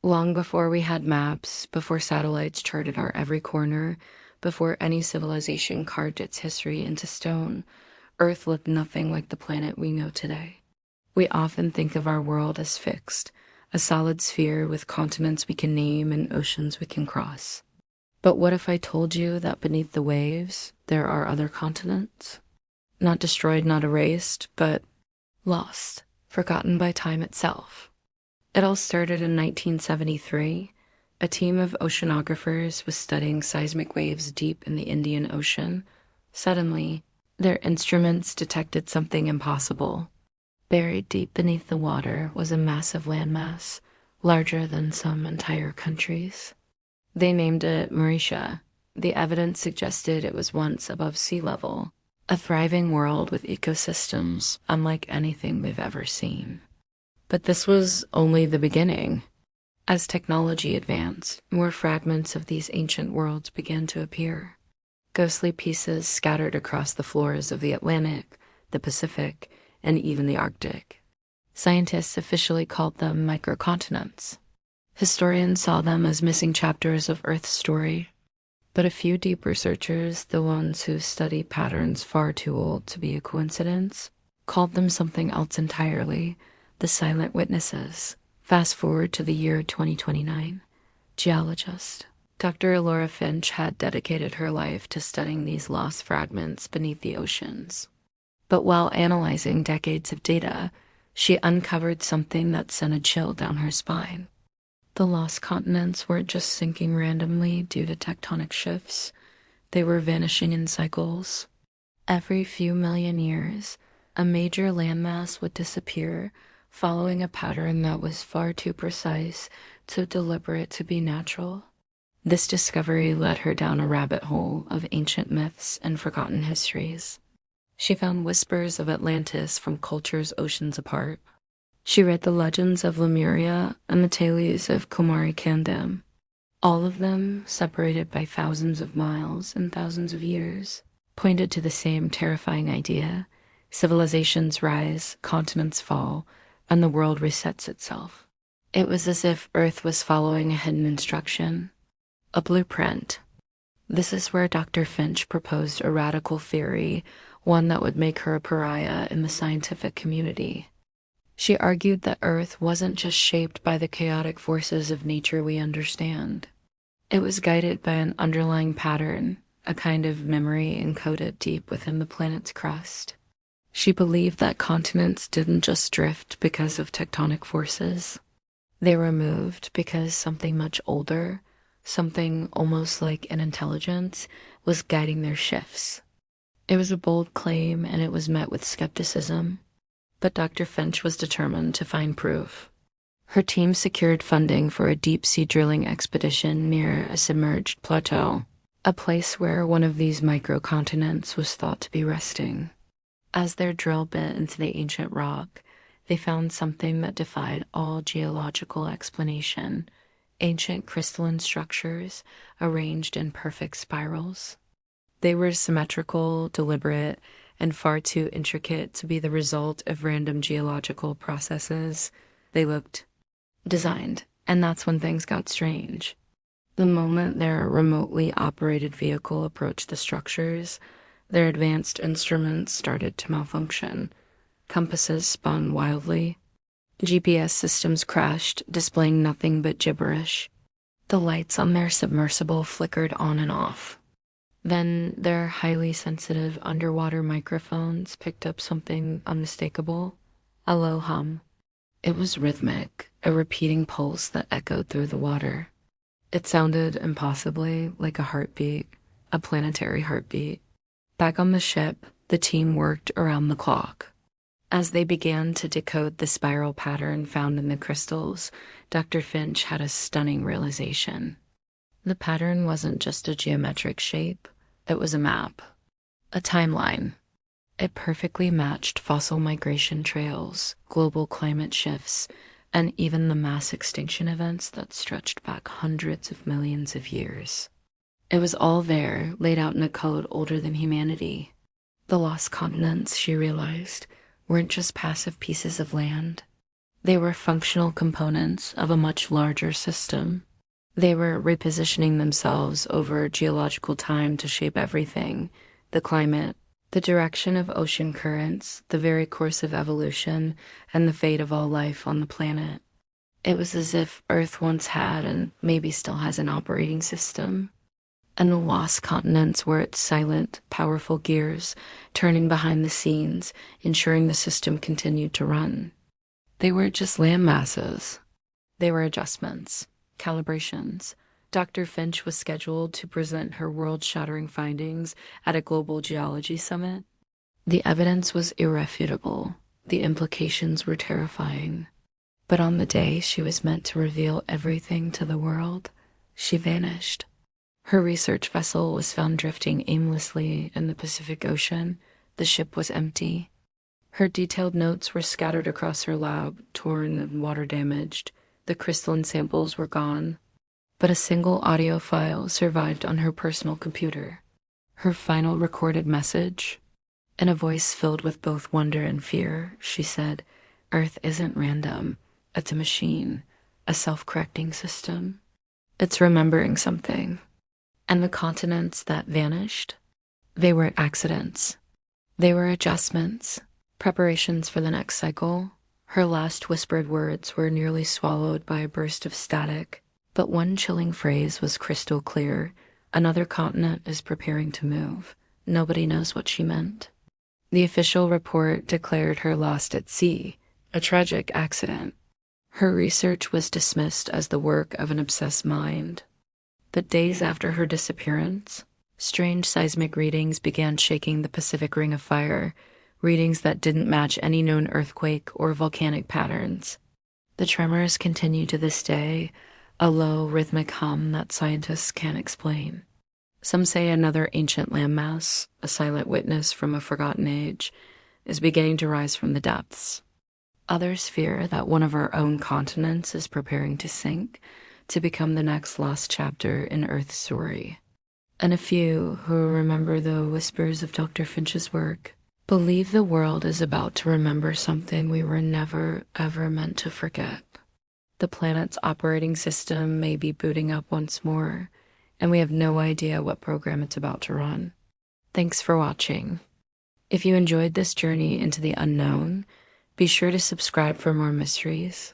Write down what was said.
Long before we had maps, before satellites charted our every corner, before any civilization carved its history into stone, Earth looked nothing like the planet we know today. We often think of our world as fixed, a solid sphere with continents we can name and oceans we can cross. But what if I told you that beneath the waves, there are other continents? Not destroyed, not erased, but lost, forgotten by time itself. It all started in 1973. A team of oceanographers was studying seismic waves deep in the Indian Ocean. Suddenly, their instruments detected something impossible. Buried deep beneath the water was a massive landmass, larger than some entire countries. They named it Mauritia. The evidence suggested it was once above sea level, a thriving world with ecosystems unlike anything we've ever seen. But this was only the beginning. As technology advanced, more fragments of these ancient worlds began to appear. Ghostly pieces scattered across the floors of the Atlantic, the Pacific, and even the Arctic. Scientists officially called them microcontinents. Historians saw them as missing chapters of Earth's story. But a few deep researchers, the ones who study patterns far too old to be a coincidence, called them something else entirely: the silent witnesses. Fast forward to the year 2029. Geologist Dr. Laura Finch had dedicated her life to studying these lost fragments beneath the oceans. But while analyzing decades of data, she uncovered something that sent a chill down her spine. The lost continents weren't just sinking randomly due to tectonic shifts. They were vanishing in cycles. Every few million years, a major landmass would disappear, following a pattern that was far too precise, too deliberate to be natural. This discovery led her down a rabbit hole of ancient myths and forgotten histories. She found whispers of Atlantis from cultures oceans apart. She read the legends of Lemuria and the tales of Komari Kandam, all of them separated by thousands of miles and thousands of years, pointed to the same terrifying idea: civilizations rise, continents fall, and the world resets itself. It was as if Earth was following a hidden instruction, a blueprint. This is where Dr. Finch proposed a radical theory, one that would make her a pariah in the scientific community. She argued that Earth wasn't just shaped by the chaotic forces of nature we understand. It was guided by an underlying pattern, a kind of memory encoded deep within the planet's crust. She believed that continents didn't just drift because of tectonic forces. They were moved because something much older, something almost like an intelligence, was guiding their shifts. It was a bold claim, and it was met with skepticism. But Dr. Finch was determined to find proof. Her team secured funding for a deep-sea drilling expedition near a submerged plateau, a place where one of these microcontinents was thought to be resting. As their drill bit into the ancient rock, they found something that defied all geological explanation: ancient crystalline structures arranged in perfect spirals. They were symmetrical, deliberate, and far too intricate to be the result of random geological processes. They looked designed, and that's when things got strange. The moment their remotely operated vehicle approached the structures, their advanced instruments started to malfunction. Compasses spun wildly. GPS systems crashed, displaying nothing but gibberish. The lights on their submersible flickered on and off. Then their highly sensitive underwater microphones picked up something unmistakable: a low hum. It was rhythmic, a repeating pulse that echoed through the water. It sounded impossibly like a heartbeat, a planetary heartbeat. Back on the ship, the team worked around the clock. As they began to decode the spiral pattern found in the crystals, Dr. Finch had a stunning realization. The pattern wasn't just a geometric shape, it was a map, a timeline. It perfectly matched fossil migration trails, global climate shifts, and even the mass extinction events that stretched back hundreds of millions of years. It was all there, laid out in a code older than humanity. The lost continents, she realized, weren't just passive pieces of land. They were functional components of a much larger system. They were repositioning themselves over geological time to shape everything: the climate, the direction of ocean currents, the very course of evolution, and the fate of all life on the planet. It was as if Earth once had and maybe still has an operating system. And the lost continents were its silent, powerful gears, turning behind the scenes, ensuring the system continued to run. They weren't just land masses. They were adjustments, calibrations. Dr. Finch was scheduled to present her world-shattering findings at a global geology summit. The evidence was irrefutable. The implications were terrifying. But on the day she was meant to reveal everything to the world, she vanished. Her research vessel was found drifting aimlessly in the Pacific Ocean. The ship was empty. Her detailed notes were scattered across her lab, torn and water-damaged. The crystalline samples were gone. But a single audio file survived on her personal computer. Her final recorded message. In a voice filled with both wonder and fear, she said, "Earth isn't random. It's a machine, a self-correcting system. It's remembering something." And the continents that vanished, they were accidents. They were adjustments, preparations for the next cycle. Her last whispered words were nearly swallowed by a burst of static, but one chilling phrase was crystal clear: "Another continent is preparing to move." Nobody knows what she meant. The official report declared her lost at sea, a tragic accident. Her research was dismissed as the work of an obsessed mind. But days after her disappearance, strange seismic readings began shaking the Pacific Ring of Fire, readings that didn't match any known earthquake or volcanic patterns. The tremors continue to this day, a low, rhythmic hum that scientists can't explain. Some say another ancient landmass, a silent witness from a forgotten age, is beginning to rise from the depths. Others fear that one of our own continents is preparing to sink, to become the next lost chapter in Earth's story. And a few who remember the whispers of Dr. Finch's work believe the world is about to remember something we were never, ever meant to forget. The planet's operating system may be booting up once more, and we have no idea what program it's about to run. Thanks for watching. If you enjoyed this journey into the unknown, be sure to subscribe for more mysteries.